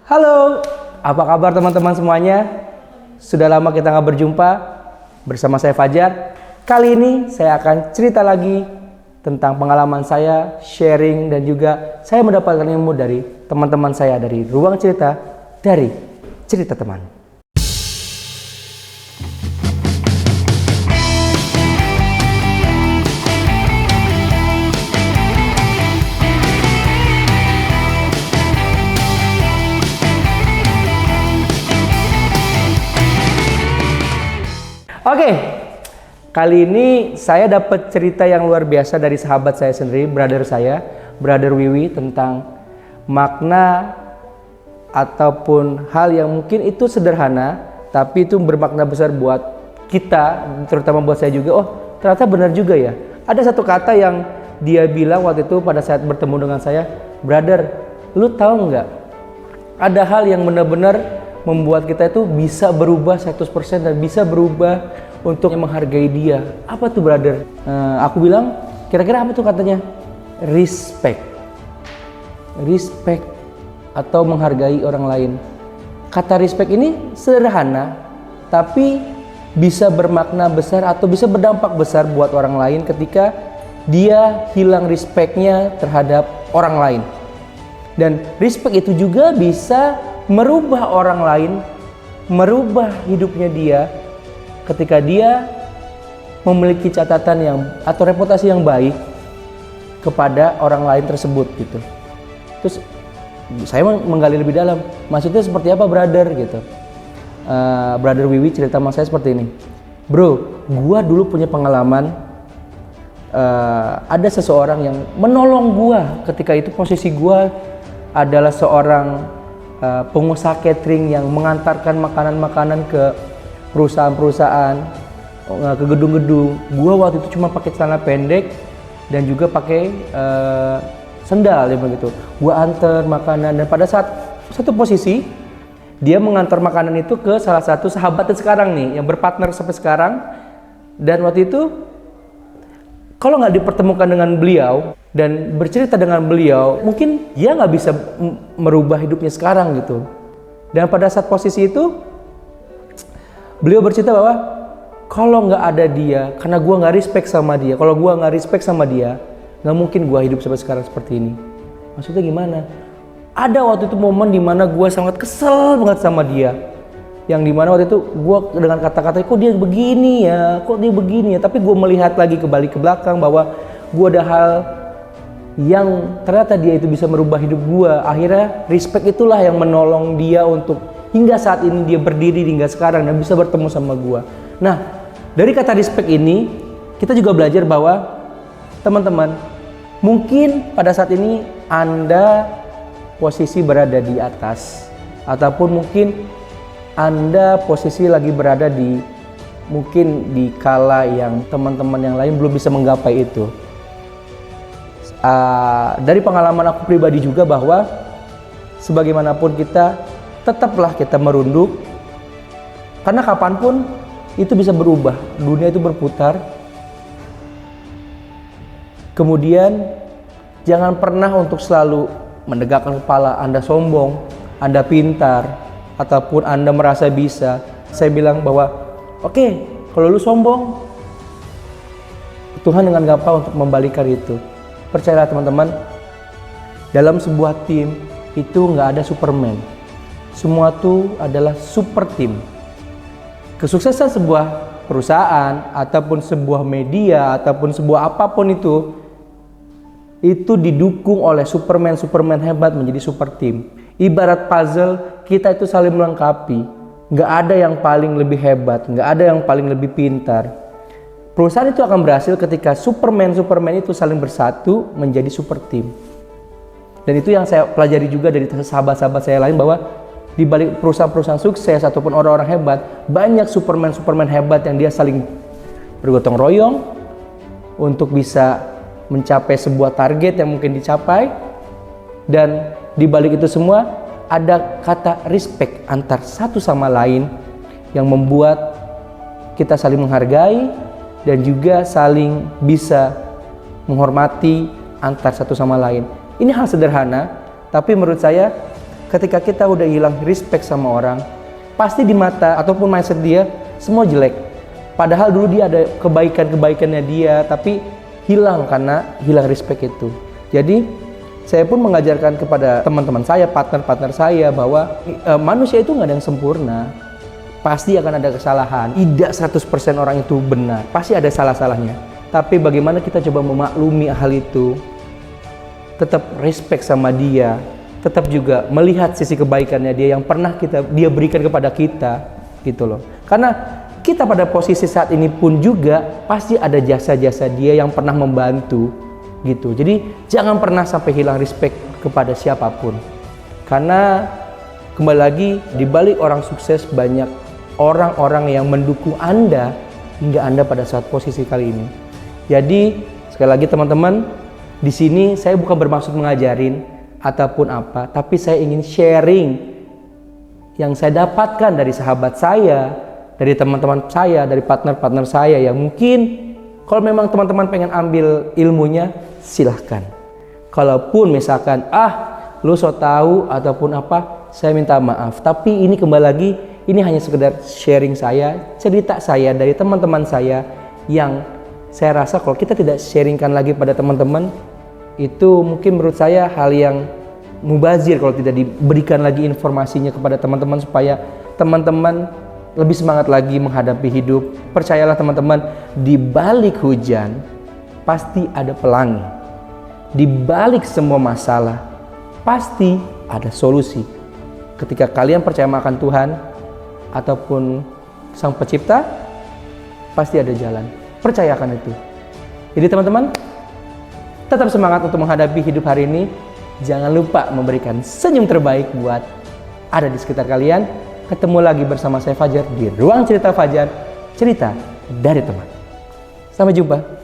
Halo, apa kabar teman-teman semuanya? Sudah lama kita nggak berjumpa. Bersama saya Fajar. Kali ini saya akan cerita lagi tentang pengalaman saya, sharing, dan juga saya mendapatkan ilmu dari teman-teman saya dari Ruang Cerita, dari Cerita Teman. Oke, kali ini saya dapat cerita yang luar biasa dari sahabat saya sendiri, brother Wiwi, tentang makna ataupun hal yang mungkin itu sederhana, tapi itu bermakna besar buat kita, terutama buat saya juga. Oh, ternyata benar juga ya. Ada satu kata yang dia bilang waktu itu pada saat bertemu dengan saya, brother, lu tahu nggak? Ada hal yang benar-benar membuat kita itu bisa berubah 100% dan bisa berubah untuk menghargai dia. Apa tuh brother? Aku bilang, kira-kira apa tuh katanya? Respect. Respect atau menghargai orang lain. Kata respect ini sederhana, tapi bisa bermakna besar atau bisa berdampak besar buat orang lain ketika dia hilang respectnya terhadap orang lain. Dan respect itu juga bisa merubah orang lain, merubah hidupnya dia ketika dia memiliki catatan yang atau reputasi yang baik kepada orang lain tersebut gitu. Terus saya menggali lebih dalam, maksudnya seperti apa brother gitu. Brother Wiwi cerita sama saya seperti ini, bro, gua dulu punya pengalaman, ada seseorang yang menolong gua ketika itu posisi gua adalah seorang pengusaha catering yang mengantarkan makanan-makanan ke perusahaan-perusahaan, ke gedung-gedung. Gua waktu itu cuma pakai celana pendek dan juga pakai sendal ya begitu. Gua antar makanan dan pada saat satu posisi dia mengantar makanan itu ke salah satu sahabatnya sekarang nih yang berpartner sampai sekarang. Dan waktu itu kalau nggak dipertemukan dengan beliau dan bercerita dengan beliau, mungkin dia nggak bisa merubah hidupnya sekarang gitu. Dan pada saat posisi itu, beliau bercerita bahwa kalau nggak ada dia, karena gua nggak respect sama dia, kalau gua nggak respect sama dia, nggak mungkin gua hidup sampai sekarang seperti ini. Maksudnya gimana? Ada waktu itu momen dimana gua sangat kesel banget sama dia. Yang dimana waktu itu gue dengan kata-kata kok dia begini ya, tapi gue melihat lagi kembali ke belakang bahwa gue ada hal yang ternyata dia itu bisa merubah hidup gue. Akhirnya respect itulah yang menolong dia untuk hingga saat ini dia berdiri hingga sekarang dan bisa bertemu sama gue. Nah, dari kata respect ini kita juga belajar bahwa teman-teman, mungkin pada saat ini Anda posisi berada di atas, ataupun mungkin Anda posisi lagi berada di mungkin di kala yang teman-teman yang lain belum bisa menggapai itu. Dari pengalaman aku pribadi juga bahwa sebagaimanapun kita, tetaplah kita merunduk, karena kapanpun itu bisa berubah. Dunia itu berputar. Kemudian jangan pernah untuk selalu menegakkan kepala, Anda sombong, Anda pintar, ataupun Anda merasa bisa. Saya bilang bahwa oke, kalau lu sombong, Tuhan dengan gampang untuk membalikan itu. Percayalah teman-teman, dalam sebuah tim itu nggak ada Superman. Semua itu adalah super tim. Kesuksesan sebuah perusahaan ataupun sebuah media ataupun sebuah apapun itu didukung oleh Superman hebat menjadi super tim. Ibarat puzzle, kita itu saling melengkapi. Nggak ada yang paling lebih hebat, nggak ada yang paling lebih pintar. Perusahaan itu akan berhasil ketika Superman itu saling bersatu menjadi super team. Dan itu yang saya pelajari juga dari sahabat-sahabat saya lain, bahwa di balik perusahaan-perusahaan sukses ataupun orang-orang hebat, banyak Superman hebat yang dia saling bergotong royong untuk bisa mencapai sebuah target yang mungkin dicapai. Dan di balik itu semua ada kata respect antar satu sama lain yang membuat kita saling menghargai dan juga saling bisa menghormati antar satu sama lain. Ini hal sederhana, tapi menurut saya ketika kita udah hilang respect sama orang, pasti di mata ataupun mindset dia semua jelek. Padahal dulu dia ada kebaikan-kebaikannya dia, tapi hilang karena hilang respect itu. Jadi saya pun mengajarkan kepada teman-teman saya, partner-partner saya, bahwa manusia itu nggak ada yang sempurna. Pasti akan ada kesalahan. Tidak 100% orang itu benar. Pasti ada salah-salahnya. Tapi bagaimana kita coba memaklumi hal itu, tetap respect sama dia, tetap juga melihat sisi kebaikannya dia yang pernah dia berikan kepada kita, gitu loh. Karena kita pada posisi saat ini pun juga pasti ada jasa-jasa dia yang pernah membantu, gitu. Jadi jangan pernah sampai hilang respect kepada siapapun. Karena kembali lagi, di balik orang sukses banyak orang-orang yang mendukung Anda hingga Anda pada saat posisi kali ini. Jadi sekali lagi teman-teman, di sini saya bukan bermaksud mengajarin ataupun apa, tapi saya ingin sharing yang saya dapatkan dari sahabat saya, dari teman-teman saya, dari partner-partner saya yang mungkin kalau memang teman-teman pengen ambil ilmunya, silahkan. Kalaupun misalkan, lu so tahu ataupun apa, saya minta maaf. Tapi ini kembali lagi, ini hanya sekedar sharing saya, cerita saya dari teman-teman saya yang saya rasa kalau kita tidak sharingkan lagi pada teman-teman, itu mungkin menurut saya hal yang mubazir kalau tidak diberikan lagi informasinya kepada teman-teman supaya teman-teman lebih semangat lagi menghadapi hidup. Percayalah teman-teman, di balik hujan pasti ada pelangi. Di balik semua masalah pasti ada solusi. Ketika kalian percaya akan Tuhan ataupun Sang Pencipta, pasti ada jalan. Percayakan itu. Jadi teman-teman, tetap semangat untuk menghadapi hidup hari ini. Jangan lupa memberikan senyum terbaik buat ada di sekitar kalian. Ketemu lagi bersama saya Fajar di Ruang Cerita Fajar, cerita dari teman. Sampai jumpa.